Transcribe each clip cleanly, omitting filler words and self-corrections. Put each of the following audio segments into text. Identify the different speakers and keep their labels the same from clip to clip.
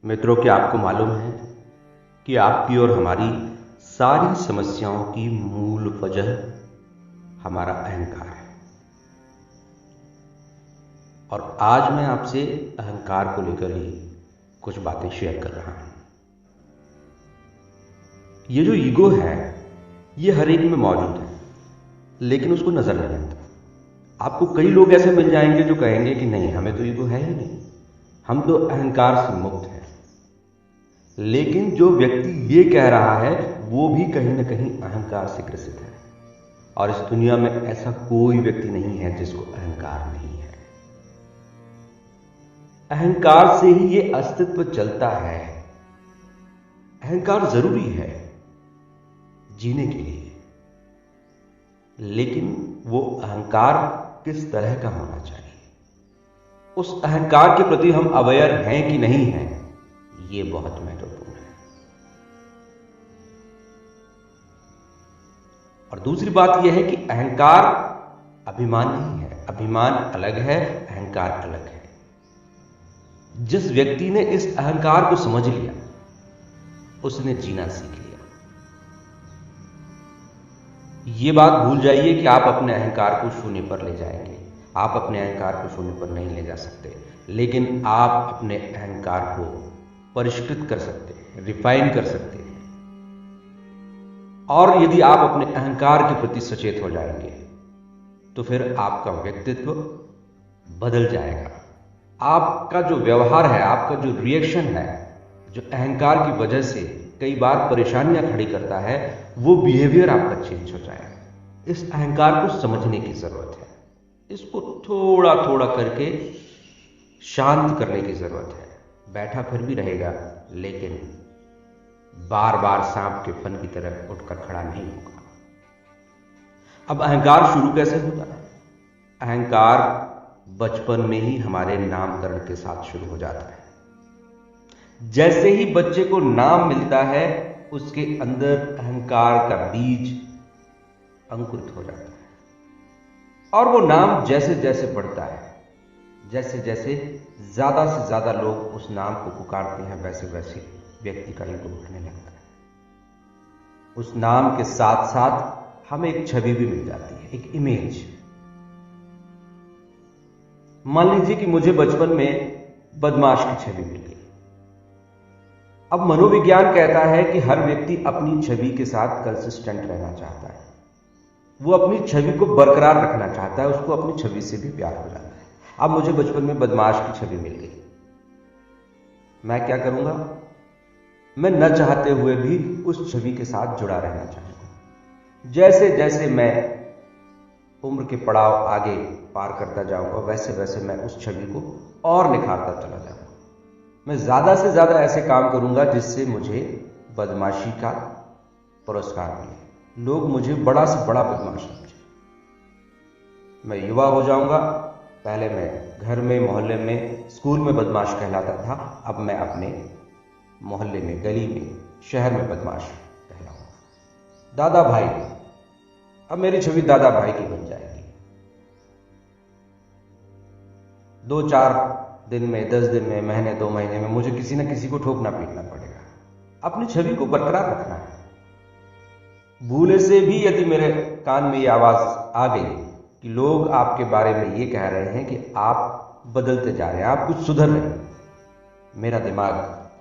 Speaker 1: मित्रों, क्या आपको मालूम है कि आपकी और हमारी सारी समस्याओं की मूल वजह हमारा अहंकार है। और आज मैं आपसे अहंकार को लेकर ही कुछ बातें शेयर कर रहा हूं। ये जो ईगो है ये हर एक में मौजूद है, लेकिन उसको नजर नहीं आता। आपको कई लोग ऐसे मिल जाएंगे जो कहेंगे कि नहीं, हमें तो ईगो है ही नहीं, हम तो अहंकार से मुक्त हैं। लेकिन जो व्यक्ति ये कह रहा है वो भी कहीं ना कहीं अहंकार से ग्रसित है। और इस दुनिया में ऐसा कोई व्यक्ति नहीं है जिसको अहंकार नहीं है। अहंकार से ही ये अस्तित्व चलता है। अहंकार जरूरी है जीने के लिए, लेकिन वो अहंकार किस तरह का होना चाहिए, उस अहंकार के प्रति हम अवेयर हैं कि नहीं हैं, ये बहुत महत्वपूर्ण है। और दूसरी बात यह है कि अहंकार अभिमान नहीं है। अभिमान अलग है, अहंकार अलग है। जिस व्यक्ति ने इस अहंकार को समझ लिया उसने जीना सीख लिया। ये बात भूल जाइए कि आप अपने अहंकार को शून्य पर ले जाएंगे। आप अपने अहंकार को शून्य पर नहीं ले जा सकते, लेकिन आप अपने अहंकार को परिष्कृत कर सकते हैं, रिफाइन कर सकते हैं। और यदि आप अपने अहंकार के प्रति सचेत हो जाएंगे तो फिर आपका व्यक्तित्व बदल जाएगा। आपका जो व्यवहार है, आपका जो रिएक्शन है, जो अहंकार की वजह से कई बार परेशानियां खड़ी करता है, वो बिहेवियर आपका चेंज हो जाएगा। इस अहंकार को समझने की जरूरत है। इसको थोड़ा थोड़ा करके शांत करने की जरूरत है। बैठा फिर भी रहेगा, लेकिन बार बार सांप के फन की तरह उठकर खड़ा नहीं होगा। अब अहंकार शुरू कैसे होता है? अहंकार बचपन में ही हमारे नामकरण के साथ शुरू हो जाता है। जैसे ही बच्चे को नाम मिलता है, उसके अंदर अहंकार का बीज अंकुरित हो जाता है। और वो नाम जैसे जैसे बढ़ता है, जैसे जैसे ज्यादा से ज्यादा लोग उस नाम को पुकारते हैं, वैसे वैसे व्यक्ति का ईगो बढ़ने लगता है। उस नाम के साथ साथ हमें एक छवि भी मिल जाती है, एक इमेज। मान लीजिए कि मुझे बचपन में बदमाश की छवि मिल गई। अब मनोविज्ञान कहता है कि हर व्यक्ति अपनी छवि के साथ कंसिस्टेंट रहना चाहता है। वो अपनी छवि को बरकरार रखना चाहता है, उसको अपनी छवि से भी प्यार हो जाता है। अब मुझे बचपन में बदमाश की छवि मिल गई, मैं क्या करूंगा? मैं न चाहते हुए भी उस छवि के साथ जुड़ा रहना चाहूंगा। जैसे जैसे मैं उम्र के पड़ाव आगे पार करता जाऊंगा, वैसे वैसे मैं उस छवि को और निखारता चला जाऊंगा। मैं ज्यादा से ज्यादा ऐसे काम करूंगा जिससे मुझे बदमाशी का पुरस्कार मिले, लोग मुझे बड़ा से बड़ा बदमाश समझें। मैं युवा हो जाऊंगा। पहले मैं घर में, मोहल्ले में, स्कूल में बदमाश कहलाता था। अब मैं अपने मोहल्ले में, गली में, शहर में बदमाश कहलाऊंगा। दादा भाई, अब मेरी छवि दादा भाई की बन जाएगी। 2-4 दिन में, 10 दिन में, महीने, 2 महीने में मुझे किसी न किसी को ठोकना पीटना पड़ेगा। अपनी छवि को बरकरार रखना है। भूले से भी यदि मेरे कान में ये आवाज आ गई कि लोग आपके बारे में ये कह रहे हैं कि आप बदलते जा रहे हैं, आप कुछ सुधर रहे हैं, मेरा दिमाग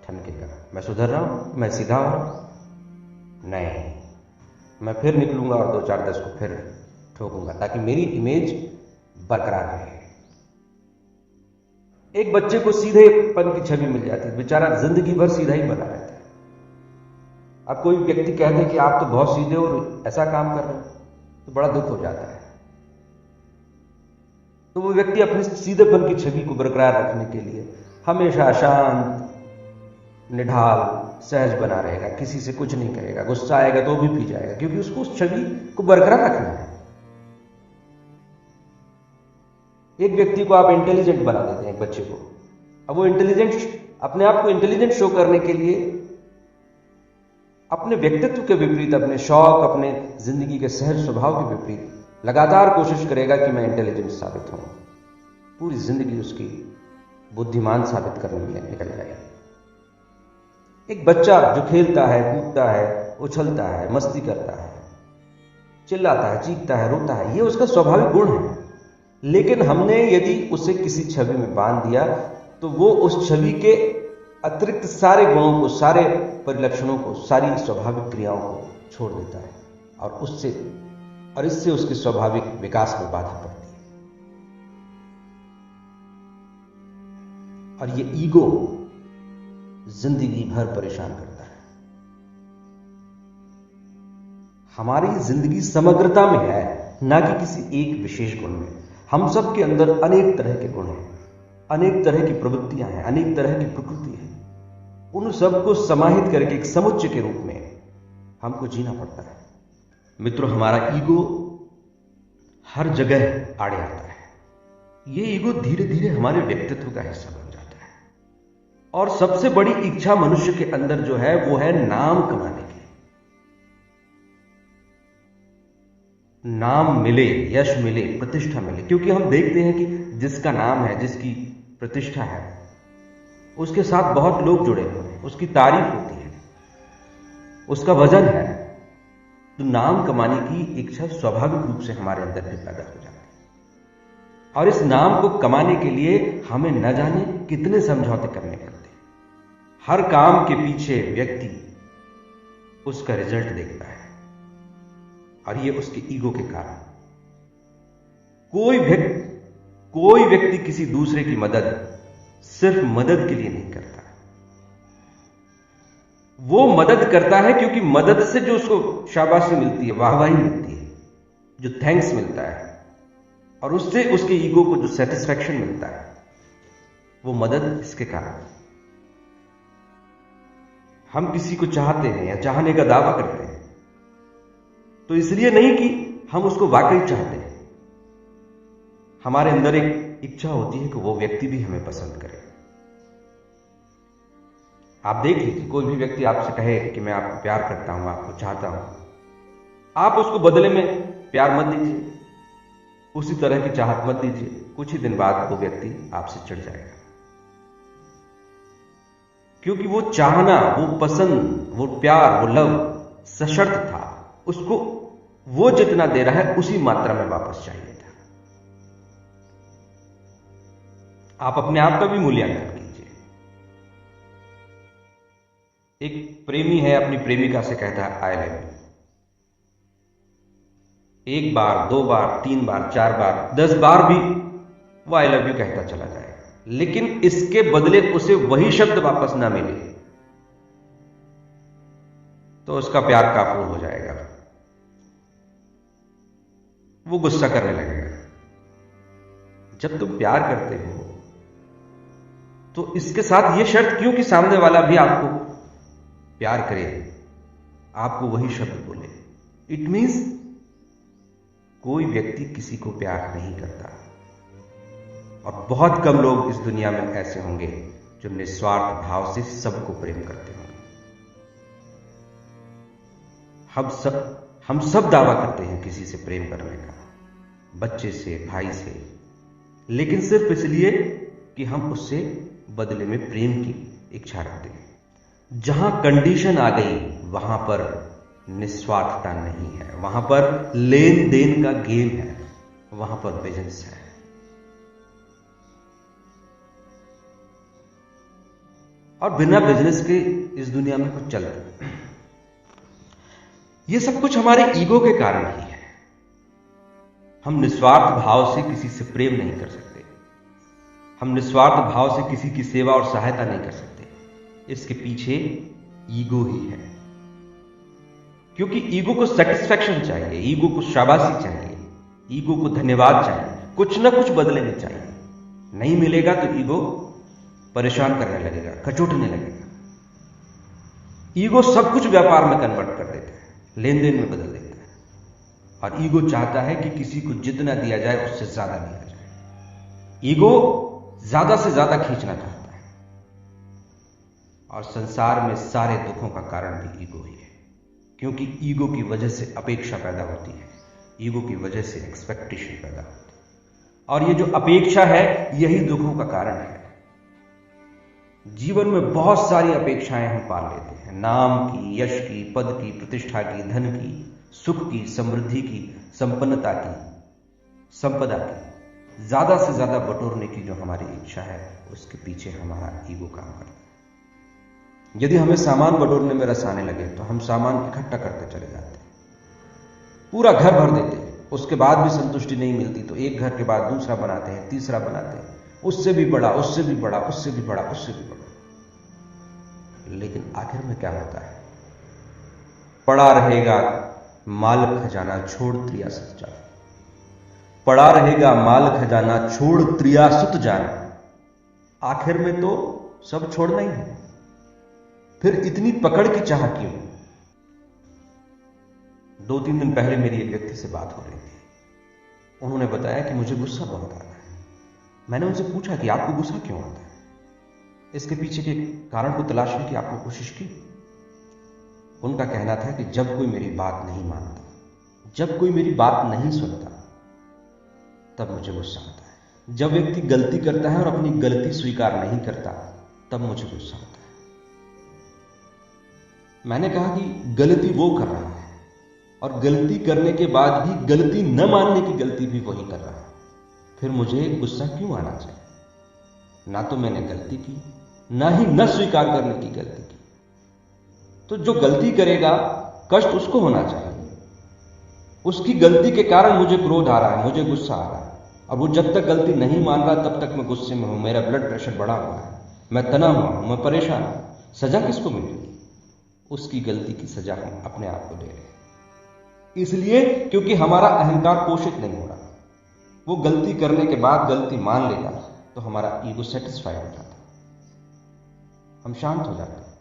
Speaker 1: ठनकेगा। मैं सुधर रहा हूं, मैं सीधा हो रहा हूं? नहीं, मैं फिर निकलूंगा और 2-4-10 को फिर ठोकूंगा, ताकि मेरी इमेज बरकरार रहे। एक बच्चे को सीधेपन की छवि मिल जाती है, बेचारा जिंदगी भर सीधा ही बना रहता है। अब कोई व्यक्ति कहते हैं कि आप तो बहुत सीधे और ऐसा काम कर रहे हो, तो बड़ा दुख हो जाता है। तो वो व्यक्ति अपने सीधेपन की छवि को बरकरार रखने के लिए हमेशा शांत, निढाल, सहज बना रहेगा, किसी से कुछ नहीं कहेगा, गुस्सा आएगा तो भी पी जाएगा, क्योंकि उसको उस छवि को बरकरार रखना है। एक व्यक्ति को आप इंटेलिजेंट बना देते हैं, एक बच्चे को। अब वो इंटेलिजेंट, अपने आप को इंटेलिजेंट शो करने के लिए अपने व्यक्तित्व के विपरीत, अपने शौक, अपने जिंदगी के सहज स्वभाव के विपरीत लगातार कोशिश करेगा कि मैं इंटेलिजेंट साबित हूं। पूरी जिंदगी उसकी बुद्धिमान साबित करने में निकल जाएगी। एक बच्चा जो खेलता है, कूदता है, उछलता है, मस्ती करता है, चिल्लाता है, चीखता है, रोता है, ये उसका स्वाभाविक गुण है। लेकिन हमने यदि उसे किसी छवि में बांध दिया तो वो उस छवि के अतिरिक्त सारे गुणों को, सारे परिलक्षणों को, सारी स्वाभाविक क्रियाओं को छोड़ देता है और इससे उसके स्वाभाविक विकास में बाधा पड़ती है। और ये ईगो जिंदगी भर परेशान करता है। हमारी जिंदगी समग्रता में है, ना कि किसी एक विशेष गुण में। हम सब के अंदर अनेक तरह के गुण हैं, अनेक तरह की प्रवृत्तियां हैं, अनेक तरह की प्रकृति है। उन सबको समाहित करके एक समुच्चय के रूप में हमको जीना पड़ता है। मित्रों, हमारा ईगो हर जगह आड़े आता है। ये ईगो धीरे धीरे हमारे व्यक्तित्व का हिस्सा बन जाता है। और सबसे बड़ी इच्छा मनुष्य के अंदर जो है वो है नाम कमाने की। नाम मिले, यश मिले, प्रतिष्ठा मिले। क्योंकि हम देखते हैं कि जिसका नाम है, जिसकी प्रतिष्ठा है, उसके साथ बहुत लोग जुड़े हुए हैं, उसकी तारीफ होती है, उसका वजन है। तो नाम कमाने की इच्छा स्वाभाविक रूप से हमारे अंदर भी पैदा हो जाती है। और इस नाम को कमाने के लिए हमें न जाने कितने समझौते करने पड़ते हैं। हर काम के पीछे व्यक्ति उसका रिजल्ट देखता है, और ये उसके ईगो के कारण। कोई व्यक्ति किसी दूसरे की मदद सिर्फ मदद के लिए नहीं करता। वो मदद करता है क्योंकि मदद से जो उसको शाबाशी मिलती है, वाहवाही मिलती है, जो थैंक्स मिलता है, और उससे उसके ईगो को जो सेटिस्फैक्शन मिलता है, वो मदद इसके कारण। हम किसी को चाहते हैं या चाहने का दावा करते हैं तो इसलिए नहीं कि हम उसको वाकई चाहते हैं। हमारे अंदर एक इच्छा होती है कि वो व्यक्ति भी हमें पसंद करे। आप देख लीजिए, कोई भी व्यक्ति आपसे कहे कि मैं आपको प्यार करता हूं, आपको चाहता हूं, आप उसको बदले में प्यार मत दीजिए, उसी तरह की चाहत मत दीजिए। कुछ ही दिन बाद वो व्यक्ति आपसे चिढ़ जाएगा, क्योंकि वो चाहना, वो पसंद, वो प्यार, वो लव सशर्त था। उसको वो जितना दे रहा है उसी मात्रा में वापस चाहिए था। आप अपने आप का भी मूल्यांकन कीजिए। एक प्रेमी है, अपनी प्रेमिका से कहता है आई लव यू। 1 बार, 2 बार, 3 बार, 4 बार, 10 बार भी वो आई लव यू कहता चला जाएगा, लेकिन इसके बदले उसे वही शब्द वापस ना मिले तो उसका प्यार काफूर हो जाएगा, वो गुस्सा करने लगेगा। जब तुम प्यार करते हो तो इसके साथ ये शर्त क्यों कि सामने वाला भी आपको प्यार करे, आपको वही शब्द बोले। इट मीन्स कोई व्यक्ति किसी को प्यार नहीं करता, और बहुत कम लोग इस दुनिया में ऐसे होंगे जो निस्वार्थ भाव से सबको प्रेम करते होंगे। हम सब दावा करते हैं किसी से प्रेम करने का, बच्चे से, भाई से, लेकिन सिर्फ इसलिए कि हम उससे बदले में प्रेम की इच्छा रखते हैं। जहां कंडीशन आ गई वहां पर निस्वार्थता नहीं है, वहां पर लेन देन का गेम है, वहां पर बिजनेस है। और बिना बिजनेस के इस दुनिया में कुछ चलता नहीं। ये सब कुछ हमारे ईगो के कारण ही है। हम निस्वार्थ भाव से किसी से प्रेम नहीं कर सकते, हम निस्वार्थ भाव से किसी की सेवा और सहायता नहीं कर सकते। इसके पीछे ईगो ही है, क्योंकि ईगो को सेटिस्फैक्शन चाहिए, ईगो को शाबाशी चाहिए, ईगो को धन्यवाद चाहिए, कुछ ना कुछ बदले में चाहिए। नहीं मिलेगा तो ईगो परेशान करने लगेगा, कचोटने लगेगा। ईगो सब कुछ व्यापार में कन्वर्ट कर देता है, लेन देन में बदल देता है। और ईगो चाहता है कि किसी को जितना दिया जाए उससे ज्यादा दिया जाए। ईगो ज्यादा से ज्यादा खींचना चाहता है, और संसार में सारे दुखों का कारण भी ईगो ही है, क्योंकि ईगो की वजह से अपेक्षा पैदा होती है, ईगो की वजह से एक्सपेक्टेशन पैदा होती है, और ये जो अपेक्षा है यही दुखों का कारण है। जीवन में बहुत सारी अपेक्षाएं हम पाल लेते हैं, नाम की, यश की, पद की, प्रतिष्ठा की, धन की, सुख की, समृद्धि की, संपन्नता की, संपदा की। ज्यादा से ज्यादा बटोरने की जो हमारी इच्छा है, उसके पीछे हमारा ईगो काम करता है। यदि हमें सामान बटोरने में रस आने लगे तो हम सामान इकट्ठा करते चले जाते हैं, पूरा घर भर देते हैं, उसके बाद भी संतुष्टि नहीं मिलती तो एक घर के बाद दूसरा बनाते हैं, तीसरा बनाते हैं, उससे भी बड़ा, उससे भी बड़ा, उससे भी बड़ा, उससे भी बड़ा। लेकिन आखिर में क्या होता है? पड़ा रहेगा माल खजाना छोड़ त्रियासत जाना। पड़ा रहेगा माल खजाना छोड़ त्रियासत जाना। आखिर में तो सब छोड़ना ही है, फिर इतनी पकड़ की चाह क्यों? 2-3 दिन पहले मेरी एक व्यक्ति से बात हो रही थी। उन्होंने बताया कि मुझे गुस्सा बहुत आता है। मैंने उनसे पूछा कि आपको गुस्सा क्यों आता है, इसके पीछे के कारण को तलाशने की आपने कोशिश की? उनका कहना था कि जब कोई मेरी बात नहीं मानता, जब कोई मेरी बात नहीं सुनता, तब मुझे गुस्सा आता है। जब व्यक्ति गलती करता है और अपनी गलती स्वीकार नहीं करता, तब मुझे गुस्सा आता है। मैंने कहा कि गलती वो कर रहा है और गलती करने के बाद भी गलती न मानने की गलती भी वही कर रहा है, फिर मुझे गुस्सा क्यों आना चाहिए? ना तो मैंने गलती की, ना ही न स्वीकार करने की गलती की। तो जो गलती करेगा, कष्ट उसको होना चाहिए। उसकी गलती के कारण मुझे क्रोध आ रहा है, मुझे गुस्सा आ रहा है, और वो जब तक गलती नहीं मान रहा तब तक मैं गुस्से में हूं, मेरा ब्लड प्रेशर बढ़ा हुआ है, मैं तना हुआ हूं, मैं परेशान हूं। सजा किसको मिलेगी? उसकी गलती की सजा हम अपने आप को दे रहे हैं। इसलिए क्योंकि हमारा अहंकार पोषित नहीं हो रहा। वो गलती करने के बाद गलती मान लेगा तो हमारा ईगो सेटिस्फाई हो जाता, हम शांत हो जाते हैं।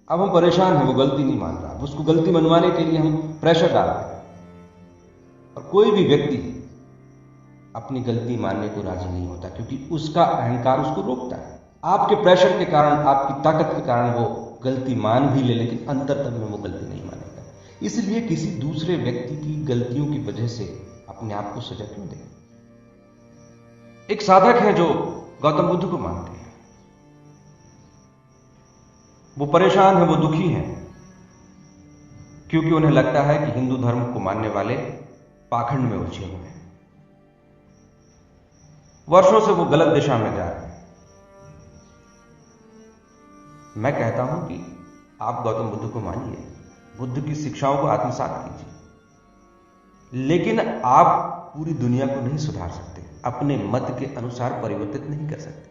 Speaker 1: अब हम परेशान हैं, वो गलती नहीं मान रहा, उसको गलती मनवाने के लिए हम प्रेशर डाल रहे हैं, और कोई भी व्यक्ति अपनी गलती मानने को राजी नहीं होता क्योंकि उसका अहंकार उसको रोकता है। आपके प्रेशर के कारण, आपकी ताकत के कारण वो गलती मान भी ले, लेकिन अंतरतम में वो गलती नहीं मानेगा। इसलिए किसी दूसरे व्यक्ति की गलतियों की वजह से अपने आप को सजा क्यों दें? एक साधक है जो गौतम बुद्ध को मानते हैं, वो परेशान है, वो दुखी हैं, क्योंकि उन्हें लगता है कि हिंदू धर्म को मानने वाले पाखंड में उलझे हुए हैं। वर्षों से वो गलत दिशा में जा रहे हैं। मैं कहता हूं कि आप गौतम बुद्ध को मानिए, बुद्ध की शिक्षाओं को आत्मसात कीजिए, लेकिन आप पूरी दुनिया को नहीं सुधार सकते, अपने मत के अनुसार परिवर्तित नहीं कर सकते।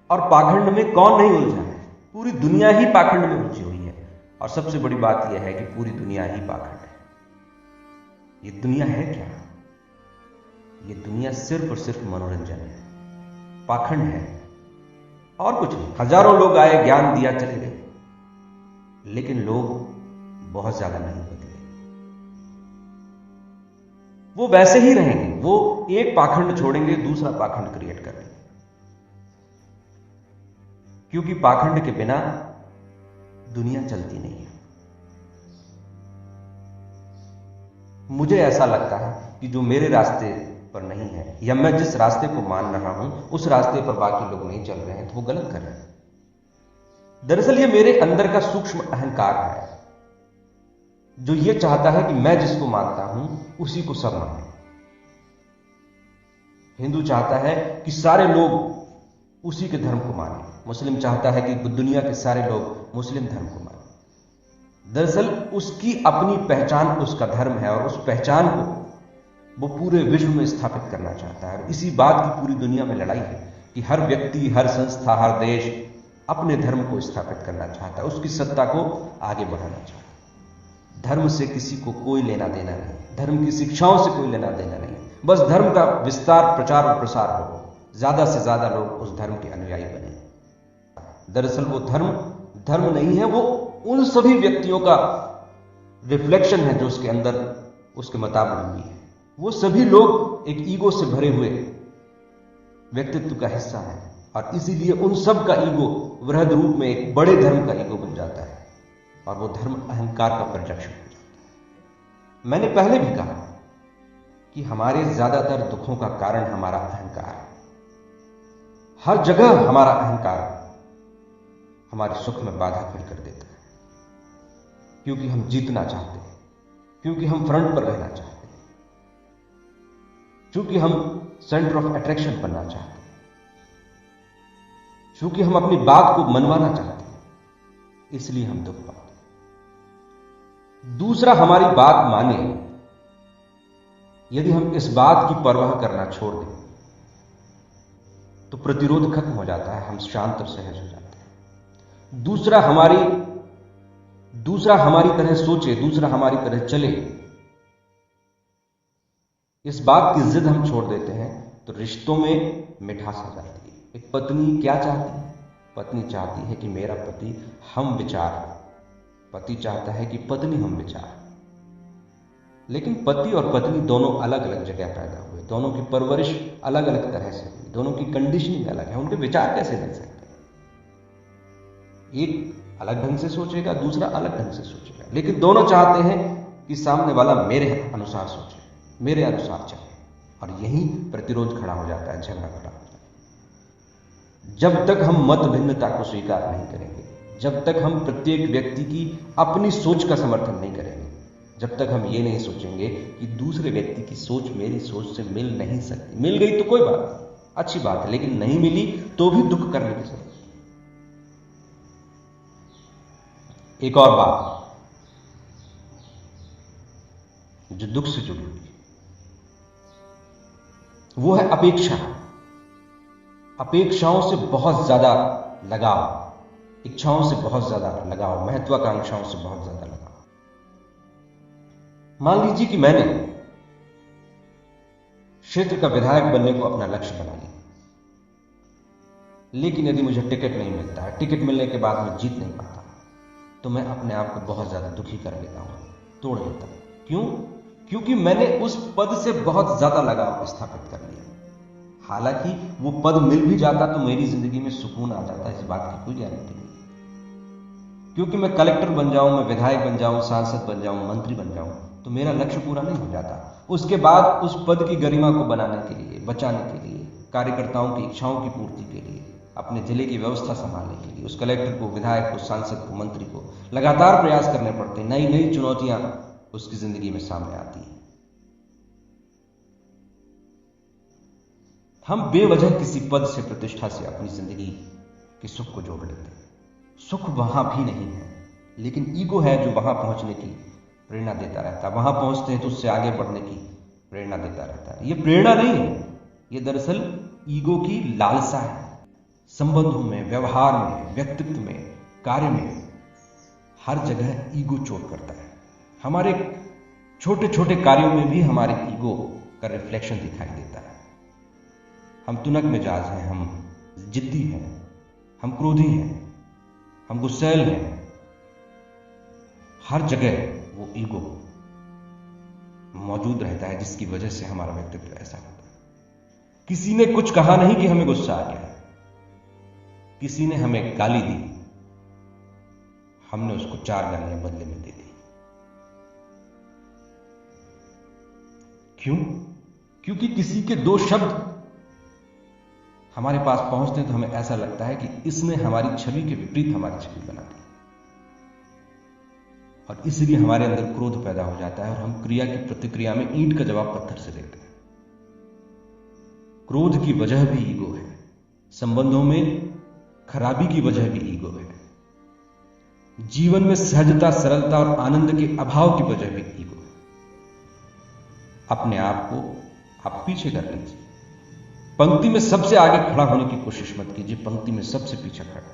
Speaker 1: और पाखंड में कौन नहीं उलझा है? पूरी दुनिया ही पाखंड में उलझी हुई है। और सबसे बड़ी बात यह है कि पूरी दुनिया ही पाखंड है। ये दुनिया है क्या? ये दुनिया सिर्फ और सिर्फ मनोरंजन है, पाखंड है और कुछ नहीं। हजारों लोग आए, ज्ञान दिया, चले गए, लेकिन लोग बहुत ज्यादा नहीं बदले। वो वैसे ही रहेंगे, वो एक पाखंड छोड़ेंगे, दूसरा पाखंड क्रिएट करेंगे, क्योंकि पाखंड के बिना दुनिया चलती नहीं है। मुझे ऐसा लगता है कि जो मेरे रास्ते पर नहीं है, या मैं जिस रास्ते को मान रहा हूं उस रास्ते पर बाकी लोग नहीं चल रहे हैं, तो वो गलत कर रहे हैं। दरअसल ये मेरे अंदर का सूक्ष्म अहंकार है, जो ये चाहता है कि मैं जिसको मानता हूं उसी को सब माने। हिंदू चाहता है कि सारे लोग उसी के धर्म को माने, मुस्लिम चाहता है कि दुनिया के सारे लोग मुस्लिम धर्म को माने। दरअसल उसकी अपनी पहचान उसका धर्म है, और उस पहचान को वो पूरे विश्व में स्थापित करना चाहता है। इसी बात की पूरी दुनिया में लड़ाई है कि हर व्यक्ति, हर संस्था, हर देश अपने धर्म को स्थापित करना चाहता है, उसकी सत्ता को आगे बढ़ाना चाहता है। धर्म से किसी को कोई लेना देना नहीं, धर्म की शिक्षाओं से कोई लेना देना नहीं, बस धर्म का विस्तार, प्रचार और प्रसार हो, ज्यादा से ज्यादा लोग उस धर्म के अनुयायी बने। दरअसल वो धर्म नहीं है, वो उन सभी व्यक्तियों का रिफ्लेक्शन है जो उसके अंदर उसके मताबलंबी है। वो सभी लोग एक ईगो से भरे हुए व्यक्तित्व का हिस्सा है, और इसीलिए उन सब का ईगो वृहद रूप में एक बड़े धर्म का ईगो बन जाता है, और वो धर्म अहंकार का प्रोजेक्शन हो जाता है। मैंने पहले भी कहा कि हमारे ज्यादातर दुखों का कारण हमारा अहंकार है। हर जगह हमारा अहंकार हमारे सुख में बाधा खड़ी कर देता है, क्योंकि हम जीतना चाहते हैं, क्योंकि हम फ्रंट पर रहना चाहते हैं, क्योंकि हम सेंटर ऑफ अट्रैक्शन बनना चाहते हैं, क्योंकि हम अपनी बात को मनवाना चाहते हैं, इसलिए हम दुख पाते हैं। दूसरा हमारी बात माने, यदि हम इस बात की परवाह करना छोड़ दें तो प्रतिरोध खत्म हो जाता है, हम शांत और सहज हो जाते हैं। दूसरा हमारी तरह सोचे, दूसरा हमारी तरह चले, इस बात की जिद हम छोड़ देते हैं तो रिश्तों में मिठास आ जाती है। एक पत्नी क्या चाहती है? पत्नी चाहती है कि मेरा पति हम विचार, पति चाहता है कि पत्नी हम विचार। लेकिन पति और पत्नी दोनों अलग अलग जगह पैदा हुए, दोनों की परवरिश अलग अलग तरह से हुई, दोनों की कंडीशनिंग अलग है, उनके विचार कैसे मिल सकते हैं? एक अलग ढंग से सोचेगा, दूसरा अलग ढंग से सोचेगा, लेकिन दोनों चाहते हैं कि सामने वाला मेरे अनुसार सोचे, मेरे अनुसार चले, और यही प्रतिरोध खड़ा हो जाता है, झगड़ा खड़ा हो जाता है। जब तक हम मत भिन्नता को स्वीकार नहीं करेंगे, जब तक हम प्रत्येक व्यक्ति की अपनी सोच का समर्थन नहीं करेंगे, जब तक हम ये नहीं सोचेंगे कि दूसरे व्यक्ति की सोच मेरी सोच से मिल नहीं सकती, मिल गई तो कोई बात नहीं, अच्छी बात है, लेकिन नहीं मिली तो भी दुख करने की जरूरत। एक और बात जो दुख से जुड़ी हुई, वो है अपेक्षा। अपेक्षाओं से बहुत ज्यादा लगाव, इच्छाओं से बहुत ज्यादा लगाव, महत्वाकांक्षाओं से बहुत ज्यादा लगाव। मान लीजिए कि मैंने क्षेत्र का विधायक बनने को अपना लक्ष्य बना लिया, लेकिन यदि मुझे टिकट नहीं मिलता है, टिकट मिलने के बाद मैं जीत नहीं पाता, तो मैं अपने आप को बहुत ज्यादा दुखी कर लेता हूं, तोड़ लेता हूं। क्यों? क्योंकि मैंने उस पद से बहुत ज्यादा लगाव स्थापित कर लिया। हालांकि वो पद मिल भी जाता तो मेरी जिंदगी में सुकून आ जाता, इस बात की कोई गारंटी नहीं, क्योंकि मैं कलेक्टर बन जाऊं, मैं विधायक बन जाऊं, सांसद बन जाऊं, मंत्री बन जाऊं, तो मेरा लक्ष्य पूरा नहीं हो जाता। उसके बाद उस पद की गरिमा को बनाने के लिए, बचाने के लिए, कार्यकर्ताओं की इच्छाओं की पूर्ति के लिए, अपने जिले की व्यवस्था संभालने के लिए उस कलेक्टर को, विधायक को, सांसद को, मंत्री को लगातार प्रयास करने पड़ते हैं। नई नई चुनौतियां उसकी जिंदगी में सामने आती हैं। हम बेवजह किसी पद से, प्रतिष्ठा से अपनी जिंदगी के सुख को जोड़ लेते हैं। सुख वहां भी नहीं है, लेकिन ईगो है जो वहां पहुंचने की प्रेरणा देता रहता है। वहां पहुंचते हैं तो उससे आगे बढ़ने की प्रेरणा देता रहता है। यह प्रेरणा नहीं है, यह दरअसल ईगो की लालसा है। संबंधों में, व्यवहार में, व्यक्तित्व में, कार्य में, हर जगह ईगो चोट करता है। हमारे छोटे छोटे कार्यों में भी हमारे ईगो का रिफ्लेक्शन दिखाई देता है। हम तुनक मिजाज हैं, हम जिद्दी हैं, हम क्रोधी हैं, हम गुस्सैल हैं। हर जगह वो ईगो मौजूद रहता है, जिसकी वजह से हमारा व्यक्तित्व ऐसा होता है। किसी ने कुछ कहा नहीं कि हमें गुस्सा आ गया, किसी ने हमें गाली दी, हमने उसको 4 गालियां बदले में दे दी। क्यों? क्योंकि किसी के 2 शब्द हमारे पास पहुंचते हैं तो हमें ऐसा लगता है कि इसने हमारी छवि के विपरीत हमारी छवि बना दी, और इसलिए हमारे अंदर क्रोध पैदा हो जाता है और हम क्रिया की प्रतिक्रिया में ईंट का जवाब पत्थर से देते हैं। क्रोध की वजह भी ईगो है, संबंधों में खराबी की वजह भी ईगो है, जीवन में सहजता, सरलता और आनंद के अभाव की वजह भी ईगो है। अपने आप को आप पीछे कर लीजिए, पंक्ति में सबसे आगे खड़ा होने की कोशिश मत कीजिए, पंक्ति में सबसे पीछे खड़ा,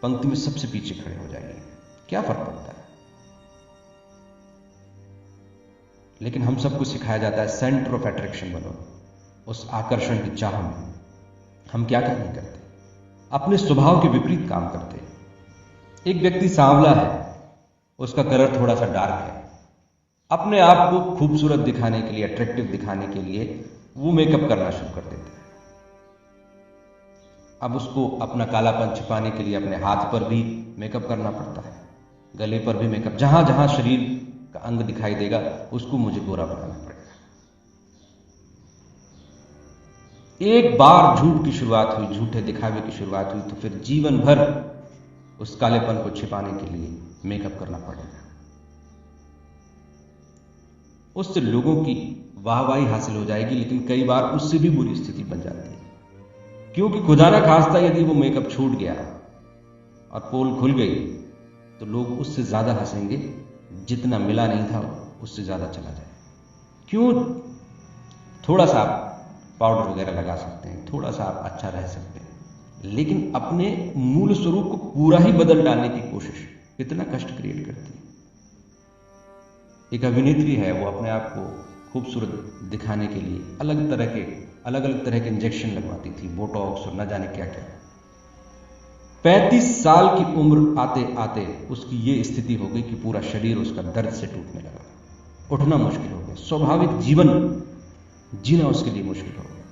Speaker 1: पंक्ति में सबसे पीछे खड़े हो जाइए, क्या फर्क पड़ता है। लेकिन हम सबको सिखाया जाता है सेंटर ऑफ अट्रैक्शन बनो, उस आकर्षण की चाह में हम क्या नहीं करते, अपने स्वभाव के विपरीत काम करते। एक व्यक्ति सांवला है, उसका कलर थोड़ा सा डार्क है, अपने आप को खूबसूरत दिखाने के लिए, अट्रैक्टिव दिखाने के लिए वो मेकअप करना शुरू कर देता है। अब उसको अपना कालापन छिपाने के लिए अपने हाथ पर भी मेकअप करना पड़ता है, गले पर भी मेकअप, जहां जहां शरीर का अंग दिखाई देगा उसको मुझे गोरा बनाना पड़ेगा। एक बार झूठ की शुरुआत हुई, झूठे दिखावे की शुरुआत हुई, तो फिर जीवन भर उस कालेपन को छिपाने के लिए मेकअप करना पड़ेगा। उससे लोगों की वाहवाही हासिल हो जाएगी, लेकिन कई बार उससे भी बुरी स्थिति बन जाती है, क्योंकि खुदा न खास्ता यदि वो मेकअप छूट गया और पोल खुल गई तो लोग उससे ज्यादा हंसेंगे जितना मिला नहीं था उससे ज्यादा चला जाए। क्यों? थोड़ा सा आप पाउडर वगैरह लगा सकते हैं, थोड़ा सा आप अच्छा रह सकते हैं, लेकिन अपने मूल स्वरूप को पूरा ही बदल डालने की कोशिश कितना कष्ट क्रिएट करती है। एक अभिनेत्री है, वो अपने आप को खूबसूरत दिखाने के लिए अलग अलग तरह के इंजेक्शन लगवाती थी, बोटॉक्स और न जाने क्या क्या। 35 साल की उम्र आते आते उसकी ये स्थिति हो गई कि पूरा शरीर उसका दर्द से टूटने लगा, उठना मुश्किल हो गया, स्वाभाविक जीवन जीना उसके लिए मुश्किल हो गया।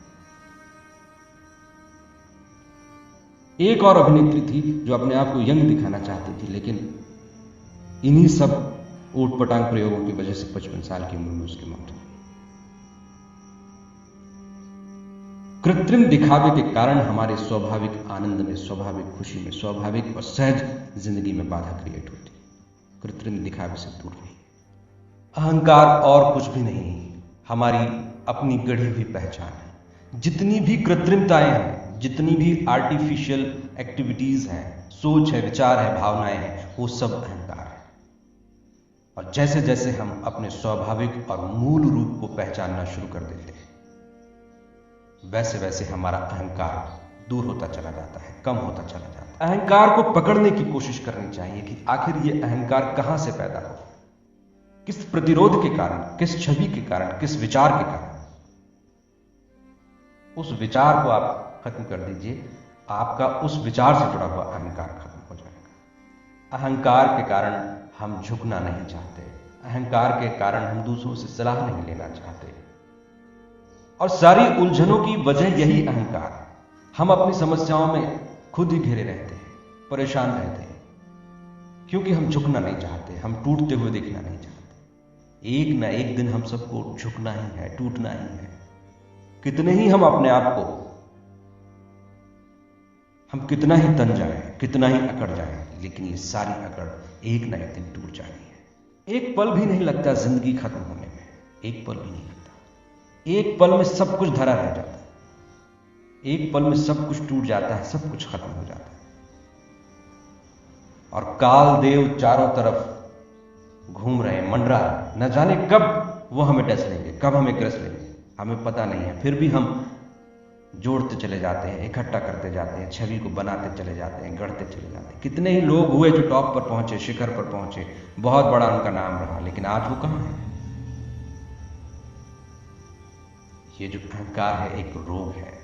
Speaker 1: एक और अभिनेत्री थी जो अपने आप को यंग दिखाना चाहती थी, लेकिन इन्हीं सब ऊटपटांग प्रयोगों की वजह से 55 साल की उम्र में उसकी मौत हो गई। कृत्रिम दिखावे के कारण हमारे स्वाभाविक आनंद में, स्वाभाविक खुशी में, स्वाभाविक और सहज जिंदगी में बाधा क्रिएट होती है। कृत्रिम दिखावे से दूर रहिए। अहंकार और कुछ भी नहीं, हमारी अपनी गढ़ी हुई पहचान है। जितनी भी कृत्रिमताएं हैं, जितनी भी आर्टिफिशियल एक्टिविटीज हैं, सोच है, विचार है, भावनाएं हैं, वो सब अहंकार है। और जैसे जैसे हम अपने स्वाभाविक और मूल रूप को पहचानना शुरू कर देते हैं, वैसे वैसे हमारा अहंकार दूर होता चला जाता है, कम होता चला जाता है। अहंकार को पकड़ने की कोशिश करनी चाहिए कि आखिर ये अहंकार कहां से पैदा हो, किस प्रतिरोध के कारण, किस छवि के कारण, किस विचार के कारण। उस विचार को आप खत्म कर दीजिए, आपका उस विचार से जुड़ा हुआ अहंकार खत्म हो जाएगा। अहंकार के कारण हम झुकना नहीं चाहते, अहंकार के कारण हम दूसरों से सलाह नहीं लेना चाहते, और सारी उलझनों की वजह यही अहंकार। हम अपनी समस्याओं में खुद ही घिरे रहते हैं, परेशान रहते हैं, क्योंकि हम झुकना नहीं चाहते, हम टूटते हुए देखना नहीं चाहते। एक ना एक दिन हम सबको झुकना ही है, टूटना ही है। कितने ही हम अपने आप को, हम कितना ही तन जाए, कितना ही अकड़ जाए, लेकिन ये सारी अकड़ एक ना एक दिन टूट जानी है। एक पल भी नहीं लगता जिंदगी खत्म होने में, एक पल भी नहीं लगता। एक पल में सब कुछ धरा रह जाता है, एक पल में सब कुछ टूट जाता है, सब कुछ खत्म हो जाता है। और काल देव चारों तरफ घूम रहे हैं, मंडरा रहे, न जाने कब वो हमें डस लेंगे, कब हमें ग्रस लेंगे, हमें पता नहीं है। फिर भी हम जोड़ते चले जाते हैं, इकट्ठा करते जाते हैं, छवि को बनाते चले जाते हैं, गढ़ते चले जाते हैं। कितने ही लोग हुए जो टॉप पर पहुंचे, शिखर पर पहुंचे, बहुत बड़ा उनका नाम रहा, लेकिन आज वो कहां है? ये जो अहंकार है एक रोग है।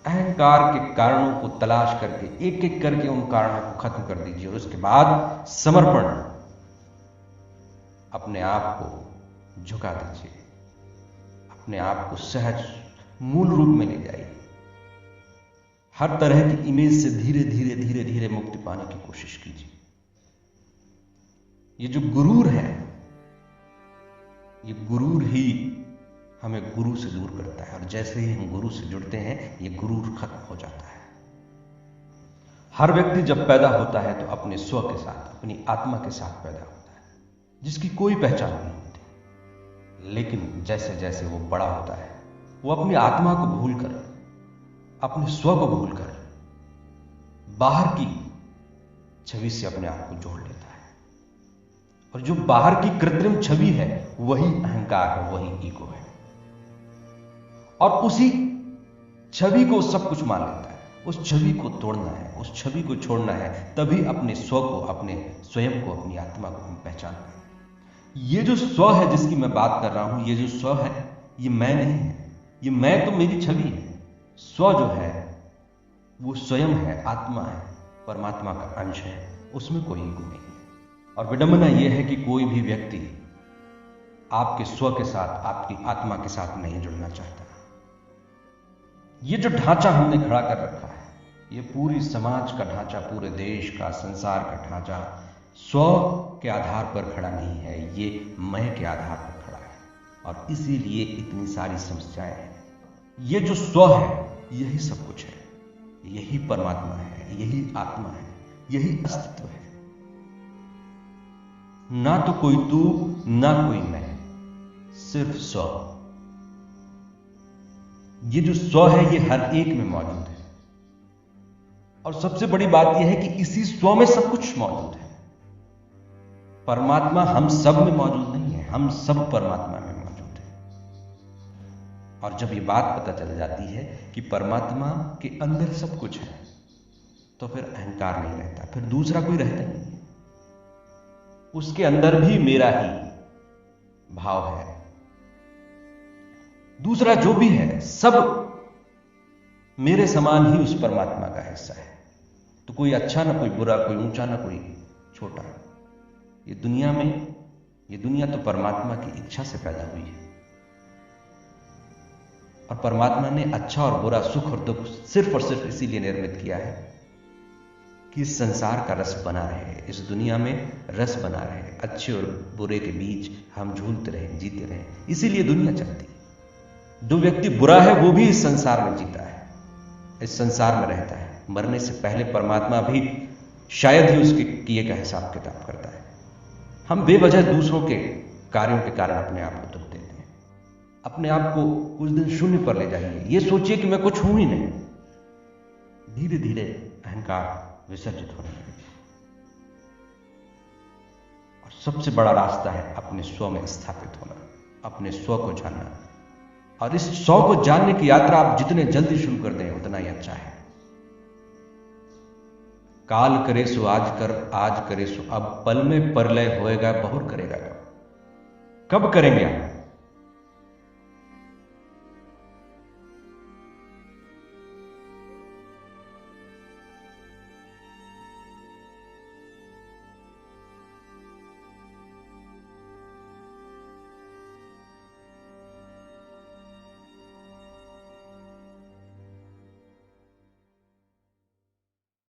Speaker 1: अहंकार के कारणों को तलाश करके एक एक करके उन कारणों को खत्म कर दीजिए, और उसके बाद समर्पण, अपने आप को झुका दीजिए, अपने आप को सहज मूल रूप में ले जाइए। हर तरह की इमेज से धीरे धीरे धीरे धीरे मुक्ति पाने की कोशिश कीजिए। ये जो गुरूर है, ये गुरूर ही हमें गुरु से दूर करता है, और जैसे ही हम गुरु से जुड़ते हैं ये गुरूर खत्म हो जाता है। हर व्यक्ति जब पैदा होता है तो अपने स्व के साथ, अपनी आत्मा के साथ पैदा होता है, जिसकी कोई पहचान नहीं होती। लेकिन जैसे जैसे वो बड़ा होता है, वो अपनी आत्मा को भूलकर, अपने स्व को भूलकर बाहर की छवि से अपने आप को जोड़ लेता है। और जो बाहर की कृत्रिम छवि है वही अहंकार है, वही ईगो है, और उसी छवि को सब कुछ मान लेता है। उस छवि को तोड़ना है, उस छवि को छोड़ना है, तभी अपने स्व को, अपने स्वयं को, अपनी आत्मा को हम पहचान पाएंगे। ये जो स्व है जिसकी मैं बात कर रहा हूं, ये जो स्व है ये मैं नहीं है, ये मैं तो मेरी छवि है। स्व जो है वो स्वयं है, आत्मा है, परमात्मा का अंश है, उसमें कोई ईगो नहीं है। और विडंबना यह है कि कोई भी व्यक्ति आपके स्व के साथ, आपकी आत्मा के साथ नहीं जुड़ना चाहता। ये जो ढांचा हमने खड़ा कर रखा है, ये पूरी समाज का ढांचा, पूरे देश का, संसार का ढांचा स्व के आधार पर खड़ा नहीं है, ये मैं के आधार पर खड़ा है। और इसीलिए इतनी सारी समस्याएं हैं। ये जो स्व है यही सब कुछ है, यही परमात्मा है, यही आत्मा है, यही अस्तित्व है। ना तो कोई तू, ना कोई मैं, सिर्फ स्व। ये जो स्व है ये हर एक में मौजूद है। और सबसे बड़ी बात यह है कि इसी स्व में सब कुछ मौजूद है। परमात्मा हम सब में मौजूद नहीं है, हम सब परमात्मा में मौजूद है। और जब ये बात पता चल जाती है कि परमात्मा के अंदर सब कुछ है, तो फिर अहंकार नहीं रहता, फिर दूसरा कोई रहता नहीं है। उसके अंदर भी मेरा ही भाव है। दूसरा जो भी है सब मेरे समान ही उस परमात्मा का हिस्सा है। तो कोई अच्छा ना कोई बुरा, कोई ऊंचा ना कोई छोटा। ये दुनिया तो परमात्मा की इच्छा से पैदा हुई है। और परमात्मा ने अच्छा और बुरा, सुख और दुख सिर्फ और सिर्फ इसीलिए निर्मित किया है कि इस संसार का रस बना रहे, इस दुनिया में रस बना रहे, अच्छे और बुरे के बीच हम झूलते रहे, जीते रहे। इसीलिए दुनिया चलती है। जो व्यक्ति बुरा है वो भी इस संसार में जीता है, इस संसार में रहता है। मरने से पहले परमात्मा भी शायद ही उसके किए का हिसाब किताब करता है। हम बेवजह दूसरों के कार्यों के कारण अपने आप को दुख देते हैं। अपने आप को कुछ दिन शून्य पर ले जाइए, ये सोचिए कि मैं कुछ हूं ही नहीं। धीरे धीरे अहंकार विसर्जित होने लगे। और सबसे बड़ा रास्ता है अपने स्व में स्थापित होना, अपने स्व को जानना। और इस स्व को जानने की यात्रा आप जितने जल्दी शुरू कर दें उतना ही अच्छा है। काल करे सो आज कर, आज करे सो अब, पल में परलय होएगा बहुर करेगा कब। कब करेंगे आप?